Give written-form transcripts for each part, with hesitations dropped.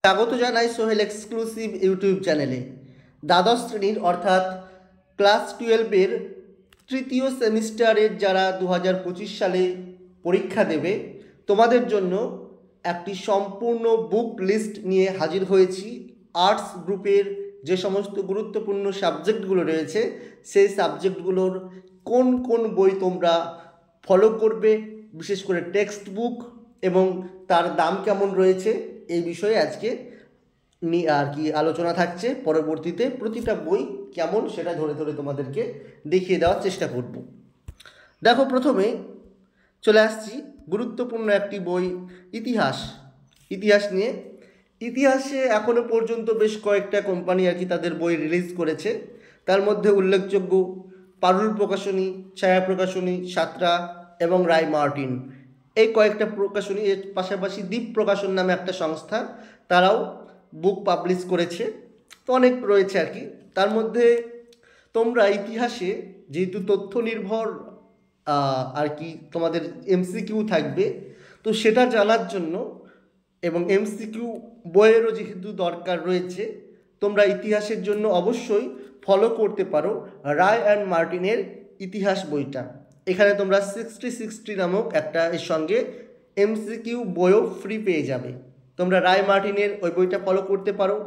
স্বাগত জানাই Sohel exclusive YouTube চ্যানেলে। দ্বাদশ শ্রেণীর অর্থাৎ ক্লাস 12-এর তৃতীয় সেমিস্টারের যারা 2025 সালে পরীক্ষা দেবে তোমাদের জন্য একটি সম্পূর্ণ বুক লিস্ট নিয়ে হাজির হয়েছি। আর্টস গ্রুপের যে সমস্ত গুরুত্বপূর্ণ সাবজেক্টগুলো রয়েছে সেই সাবজেক্টগুলোর কোন কোন বই তোমরা ফলো করবে, বিশেষ করে টেক্সট বুক এবং তার দাম কেমন রয়েছে এই বিষয়ে আজকে আলোচনা থাকছে। পরবর্তীতে প্রতিটা বই কেমন সেটা ধরে ধরে তোমাদেরকে দেখিয়ে দেওয়ার চেষ্টা করব। দেখো, প্রথমে চলে আসছি গুরুত্বপূর্ণ একটি বই, ইতিহাস নিয়ে। ইতিহাসে এখনও পর্যন্ত বেশ কয়েকটা কোম্পানি তাদের বই রিলিজ করেছে। তার মধ্যে উল্লেখযোগ্য পারুল প্রকাশনী, ছায়া প্রকাশনী, সাঁতরা এবং রায় মার্টিন, এই কয়েকটা প্রকাশনী। এর পাশাপাশি দ্বীপ প্রকাশন নামে একটা সংস্থা, তারাও বুক পাবলিশ করেছে। তো অনেক রয়েছে তার মধ্যে তোমরা ইতিহাসে যেহেতু তথ্য নির্ভর তোমাদের এমসিকিউ থাকবে, তো সেটা জানার জন্য এবং এমসিকিউ বইয়েরও যেহেতু দরকার রয়েছে, তোমরা ইতিহাসের জন্য অবশ্যই ফলো করতে পারো রায় অ্যান্ড মার্টিনের ইতিহাস বইটা। এখানে তোমরা 60-60 নামক একটা এর সঙ্গে এমসিকিউ বইও ফ্রি পেয়ে যাবে। তোমরা রায় মার্টিনের ওই বইটা ফলো করতে পারো,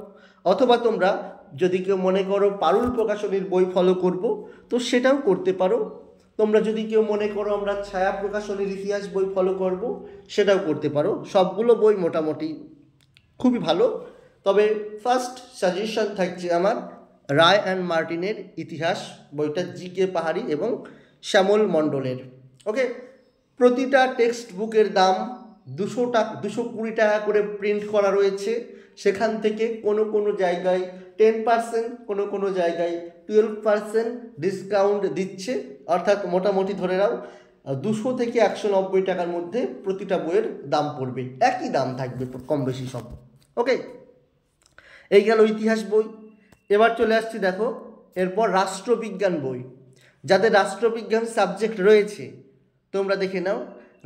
অথবা তোমরা যদি কেউ মনে করো পারুল প্রকাশনীর বই ফলো করব, তো সেটাও করতে পারো। তোমরা যদি কেউ মনে করো আমরা ছায়া প্রকাশনীর ইতিহাস বই ফলো করব, সেটাও করতে পারো। সবগুলো বই মোটামুটি খুবই ভালো, তবে ফার্স্ট সাজেশন থাকছে আমার রায় অ্যান্ড মার্টিনের ইতিহাস বইটা, জিকে পাহাড়ি এবং শ্যামল মণ্ডলের। ওকে, প্রতিটা টেক্সট বুকের দাম 220 টাকা করে প্রিন্ট করা রয়েছে। সেখান থেকে কোনো কোনো জায়গায় 10%, কোনো কোনো জায়গায় 12% ডিসকাউন্ট দিচ্ছে, অর্থাৎ মোটামুটি ধরে নাও 200 থেকে 190 টাকার মধ্যে প্রতিটা বইয়ের দাম পড়বে, একই দাম থাকবে কম বেশি সব। ওকে, এই গেল ইতিহাস বই। এবার চলে আসছি, দেখো এরপর রাষ্ট্রবিজ্ঞান বই। যাদের রাষ্ট্রবিজ্ঞান সাবজেক্ট রয়েছে তোমরা দেখে নাও।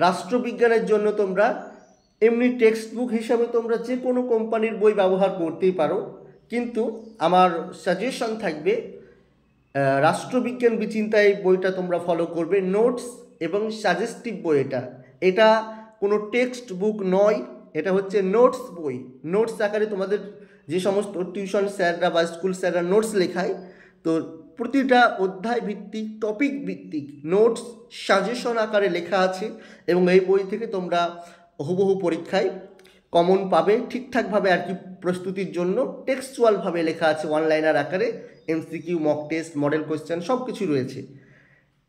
রাষ্ট্রবিজ্ঞানের জন্য তোমরা এমনি টেক্সট বুক হিসাবে তোমরা যে কোনো কোম্পানির বই ব্যবহার করতেই পারো, কিন্তু আমার সাজেশন থাকবে রাষ্ট্রবিজ্ঞান বিচিন্তা এই বইটা তোমরা ফলো করবে। নোটস এবং সাজেস্টিভ বই এটা কোনো টেক্সট বুক নয়, এটা হচ্ছে নোটস বই। নোটস আকারে তোমাদের যে সমস্ত টিউশন স্যাররা বা স্কুল স্যাররা নোটস লেখায়, তো প্রতিটা অধ্যায় ভিত্তিক, টপিক ভিত্তিক নোটস সাজেশন আকারে লেখা আছে, এবং এই বই থেকে তোমরা হুবহু পরীক্ষায় কমন পাবে ঠিকঠাকভাবে প্রস্তুতির জন্য। টেক্সচুয়ালভাবে লেখা আছে, অনলাইনার আকারে, MCQ, mock test, model question সব কিছু রয়েছে।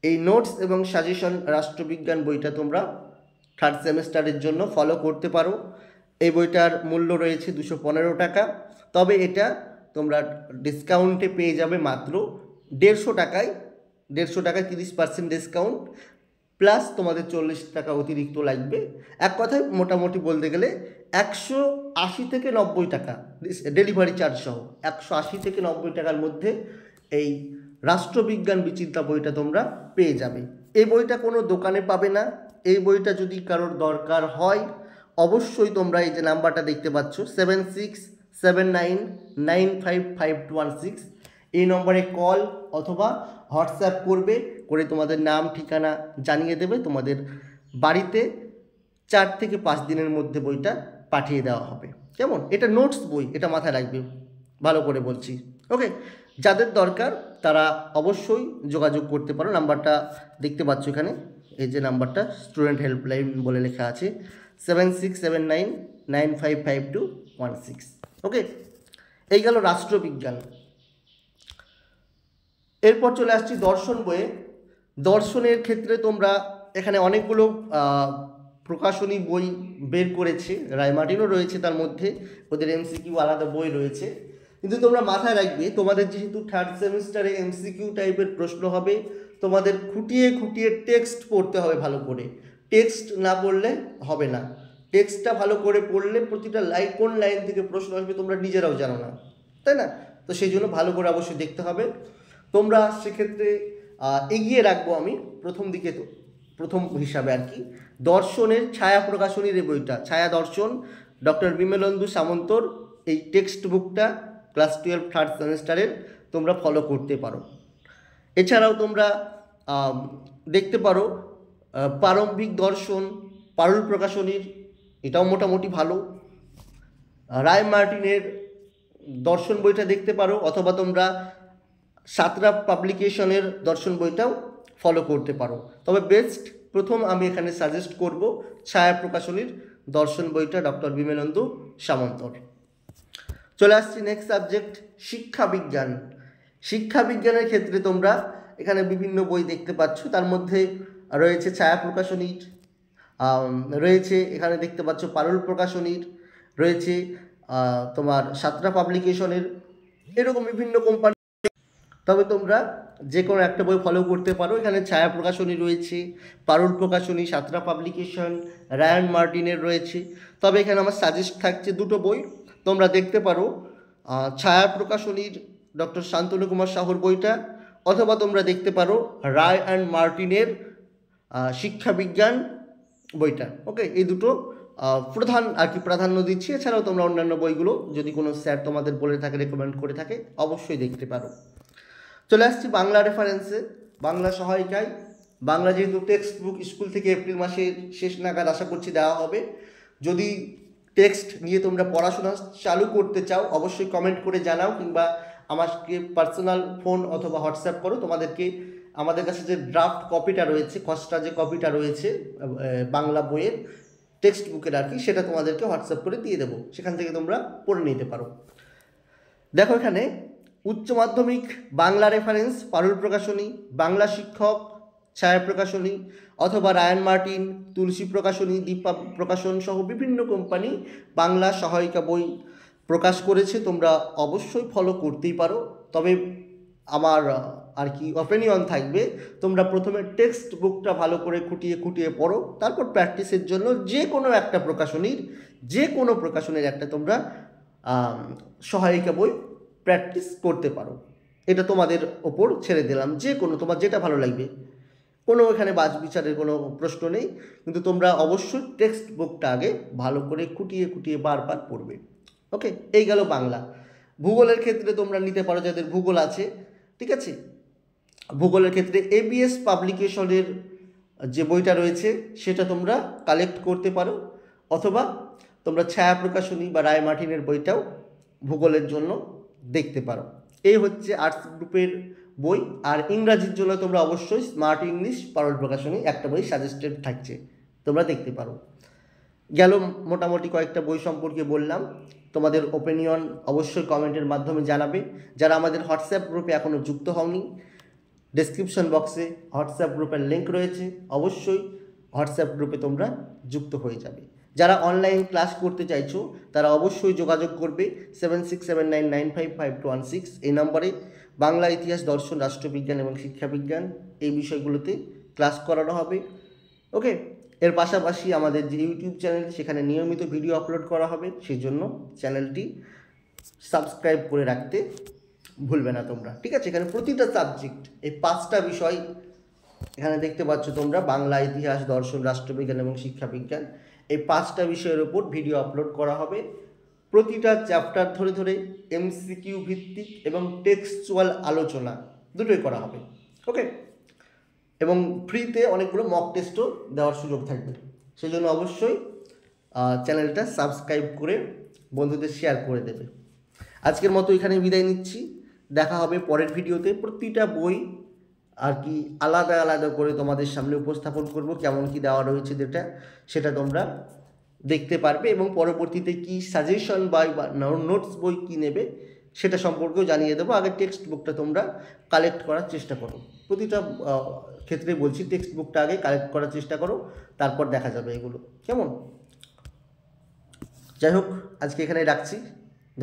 এই নোটস এবং সাজেশন রাষ্ট্রবিজ্ঞান বইটা তোমরা থার্ড সেমিস্টারের জন্য ফলো করতে পারো। এই বইটার মূল্য রয়েছে 215 টাকা, তবে এটা তোমরা ডিসকাউন্টে পেয়ে যাবে মাত্র 150 টাকায়। 150 টাকায় 30% ডিসকাউন্ট, প্লাস তোমাদের 40 টাকা অতিরিক্ত লাগবে। এক কথায় মোটামুটি বলতে গেলে 180 থেকে 90 টাকা ডেলিভারি চার্জ সহ 180 থেকে 90 টাকার মধ্যে এই রাষ্ট্রবিজ্ঞান বিচিন্তা বইটা তোমরা পেয়ে যাবে। এই বইটা কোনো দোকানে পাবে না। এই বইটা যদি কারোর দরকার হয়, অবশ্যই তোমরা এই যে নাম্বারটা দেখতে পাচ্ছ 7679955216, এই নম্বরে কল অথবা হোয়াটসঅ্যাপ করে তোমাদের নাম ঠিকানা জানিয়ে দেবে। তোমাদের বাড়িতে 4 থেকে 5 দিনের মধ্যে বইটা পাঠিয়ে দেওয়া হবে। কেমন? এটা নোটস বই, এটা মাথায় রাখবে, ভালো করে বলছি। ওকে, যাদের দরকার তারা অবশ্যই যোগাযোগ করতে পারো। নাম্বারটা দেখতে পাচ্ছ এখানে, এই যে নাম্বারটা স্টুডেন্ট হেল্পলাইন বলে লেখা আছে, 7679955216। ওকে, এই গেল রাষ্ট্রবিজ্ঞান। এরপর চলে আসছি দর্শন বইয়ে। দর্শনের ক্ষেত্রে তোমরা এখানে অনেকগুলো প্রকাশনী বই বের করেছে, রায় মার্টিনও রয়েছে তার মধ্যে, ওদের এমসিকিউ আলাদা বই রয়েছে। কিন্তু তোমরা মাথায় রাখবে, তোমাদের যেহেতু থার্ড সেমিস্টারে এমসিকিউ টাইপের প্রশ্ন হবে, তোমাদের খুঁটিয়ে খুঁটিয়ে টেক্সট পড়তে হবে ভালো করে। টেক্সট না পড়লে হবে না। টেক্সটটা ভালো করে পড়লে প্রতিটা লাইন, কোন লাইন থেকে প্রশ্ন আসবে তোমরা নিজেরাও জানো না, তাই না? তো সেই জন্য ভালো করে অবশ্যই দেখতে হবে। তোমরা সেক্ষেত্রে এগিয়ে রাখবো আমি প্রথম হিসাবে দর্শনের ছায়া প্রকাশনীর এই বইটা, ছায়া দর্শন, ডক্টর বিমলেন্দু সামন্তর এই টেক্সট বুকটা ক্লাস 12 থার্ড সেমিস্টারের তোমরা ফলো করতে পারো। এছাড়াও তোমরা দেখতে পারো প্রারম্ভিক দর্শন পারুল প্রকাশনীর, এটাও মোটামুটি ভালো। রায় মার্টিনের দর্শন বইটা দেখতে পারো, অথবা তোমরা সাতরা পাবলিকেশনের দর্শন বইটাও ফলো করতে পারো। তবে বেস্ট প্রথম আমি এখানে সাজেস্ট করব ছায়া প্রকাশনীর দর্শন বইটা ডক্টর বিমলেন্দু সামন্তর। চলে আসছি নেক্সট সাবজেক্ট শিক্ষা বিজ্ঞান। শিক্ষা বিজ্ঞানের ক্ষেত্রে তোমরা এখানে বিভিন্ন বই দেখতে পাচ্ছ, তার মধ্যে রয়েছে ছায়া প্রকাশনীর, রয়েছে এখানে দেখতে পাচ্ছ পারুল প্রকাশনীর, রয়েছে তোমার সাতরা পাবলিকেশনের, এরকম বিভিন্ন কোম্পানি। তবে তোমরা যে কোনো একটা বই ফলো করতে পারো। এখানে ছায়া প্রকাশনী রয়েছে, পারুল প্রকাশনী, সাতরা পাবলিকেশন, রায়ান মার্টিনের রয়েছে। তবে এখানে আমার সাজেস্ট থাকছে দুটো বই তোমরা দেখতে পারো, ছায়া প্রকাশনীর ডক্টর শান্তনু কুমার সাহুর বইটা, অথবা তোমরা দেখতে পারো রায় অ্যান্ড মার্টিনের শিক্ষা বিজ্ঞান বইটা। ওকে, এই দুটো প্রধান আর কি প্রাধান্য দিচ্ছি। এছাড়াও তোমরা অন্যান্য বইগুলো যদি কোনো স্যার তোমাদের বলে থাকে, রেকমেন্ড করে থাকে, অবশ্যই দেখতে পারো। চলে আসছি বাংলা রেফারেন্সে, বাংলা সহায়িকায়। বাংলা যেহেতু টেক্সট বুক স্কুল থেকে এপ্রিল মাসের শেষ নাগাদ আশা করছি দেওয়া হবে। যদি টেক্সট নিয়ে তোমরা পড়াশোনা চালু করতে চাও অবশ্যই কমেন্ট করে জানাও, কিংবা আমাকে পার্সোনাল ফোন অথবা হোয়াটসঅ্যাপ করো। তোমাদেরকে আমাদের কাছে যে ড্রাফট কপিটা রয়েছে, খসড়া যে কপিটা রয়েছে বাংলা বইয়ের টেক্সট বুকের আর কি, সেটা তোমাদেরকে হোয়াটসঅ্যাপ করে দিয়ে দেবো, সেখান থেকে তোমরা পড়ে নিতে পারো। দেখো এখানে উচ্চ মাধ্যমিক বাংলা রেফারেন্স পারুল প্রকাশনী, বাংলা শিক্ষক ছায়া প্রকাশনী, অথবা রায়ান মার্টিন, তুলসী প্রকাশনী, দীপা প্রকাশন সহ বিভিন্ন কোম্পানি বাংলা সহায়িকা বই প্রকাশ করেছে। তোমরা অবশ্যই ফলো করতেই পারো। তবে আমার আর কি অপিনিয়ন থাকবে, তোমরা প্রথমে টেক্সট বুকটা ভালো করে খুঁটিয়ে খুঁটিয়ে পড়ো, তারপর প্র্যাকটিসের জন্য যে কোনো প্রকাশনীর একটা তোমরা সহায়িকা বই প্র্যাকটিস করতে পারো। এটা তোমাদের ওপর ছেড়ে দিলাম, যে কোনো তোমার যেটা ভালো লাগবে, কোনো এখানে বাজ বিচারের কোনো প্রশ্ন নেই। কিন্তু তোমরা অবশ্যই টেক্সট বুকটা আগে ভালো করে খুঁটিয়ে খুঁটিয়ে বারবার পড়বে। ওকে, এই গেল বাংলা। ভূগোলের ক্ষেত্রে তোমরা নিতে পারো যাদের ভূগোল আছে, ঠিক আছে। ভূগোলের ক্ষেত্রে এবিএস পাবলিকেশনের যে বইটা রয়েছে সেটা তোমরা কালেক্ট করতে পারো, অথবা তোমরা ছায়া প্রকাশনী বা রায় মার্টিনের বইটাও ভূগোলের জন্য দেখতে পারো। এই হচ্ছে আর্টস গ্রুপের বই। আর ইংরাজির জন্য তোমরা অবশ্যই স্মার্ট ইংলিশ পারুল প্রকাশনী একটা বই সাজেস্টেড থাকছে, তোমরা দেখতে পারো। গেল মোটামুটি কয়েকটা বই সম্পর্কে বললাম। তোমাদের ওপিনিয়ন অবশ্যই কমেন্টের মাধ্যমে জানাবে। যারা আমাদের হোয়াটসঅ্যাপ গ্রুপে এখনও যুক্ত হওনি, ডেসক্রিপশন বক্সে হোয়াটসঅ্যাপ গ্রুপের লিঙ্ক রয়েছে, অবশ্যই হোয়াটসঅ্যাপ গ্রুপে তোমরা যুক্ত হয়ে যাবে। যারা অনলাইন ক্লাস করতে চাইছো তারা অবশ্যই যোগাযোগ করবে 7679955216 এই নম্বরে। বাংলা, ইতিহাস, দর্শন, রাষ্ট্রবিজ্ঞান এবং শিক্ষাবিজ্ঞান এই বিষয়গুলোতে ক্লাস করানো হবে। ওকে, এর পাশাপাশি আমাদের যে ইউটিউব চ্যানেল, সেখানে নিয়মিত ভিডিও আপলোড করা হবে, সেই জন্য চ্যানেলটি সাবস্ক্রাইব করে রাখতে ভুলবে না তোমরা, ঠিক আছে। এখানে প্রতিটা সাবজেক্ট, এই 5টা বিষয় এখানে দেখতে পাচ্ছ তোমরা, বাংলা, ইতিহাস, দর্শন, রাষ্ট্রবিজ্ঞান এবং শিক্ষাবিজ্ঞান, এই 5টা বিষয়ের ওপর ভিডিও আপলোড করা হবে। প্রতিটা চ্যাপ্টার ধরে ধরে এমসিকিউ ভিত্তিক এবং টেক্সচুয়াল আলোচনা দুটোই করা হবে। ওকে, এবং ফ্রিতে অনেকগুলো মক টেস্টও দেওয়ার সুযোগ থাকবে। সেই জন্য অবশ্যই চ্যানেলটা সাবস্ক্রাইব করে বন্ধুদের শেয়ার করে দেবে। আজকের মতো এখানে বিদায় নিচ্ছি, দেখা হবে পরের ভিডিওতে। প্রতিটা বই আর কি আলাদা আলাদা করে তোমাদের সামনে উপস্থাপন করব, কেমন কি দেওয়া রয়েছে সেটা তোমরা দেখতে পারবে, এবং পরবর্তীতে কি সাজেশন বা নোটস বই কি নেবে সেটা সম্পর্কেও জানিয়ে দেবো। আগে টেক্সট বুকটা তোমরা কালেক্ট করার চেষ্টা করো, প্রতিটা ক্ষেত্রে বলছি টেক্সট বুকটা আগে কালেক্ট করার চেষ্টা করো, তারপর দেখা যাবে এগুলো কেমন। যাই হোক, আজকে এখানে রাখছি,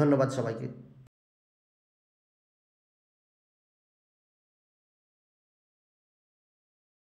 ধন্যবাদ সবাইকে।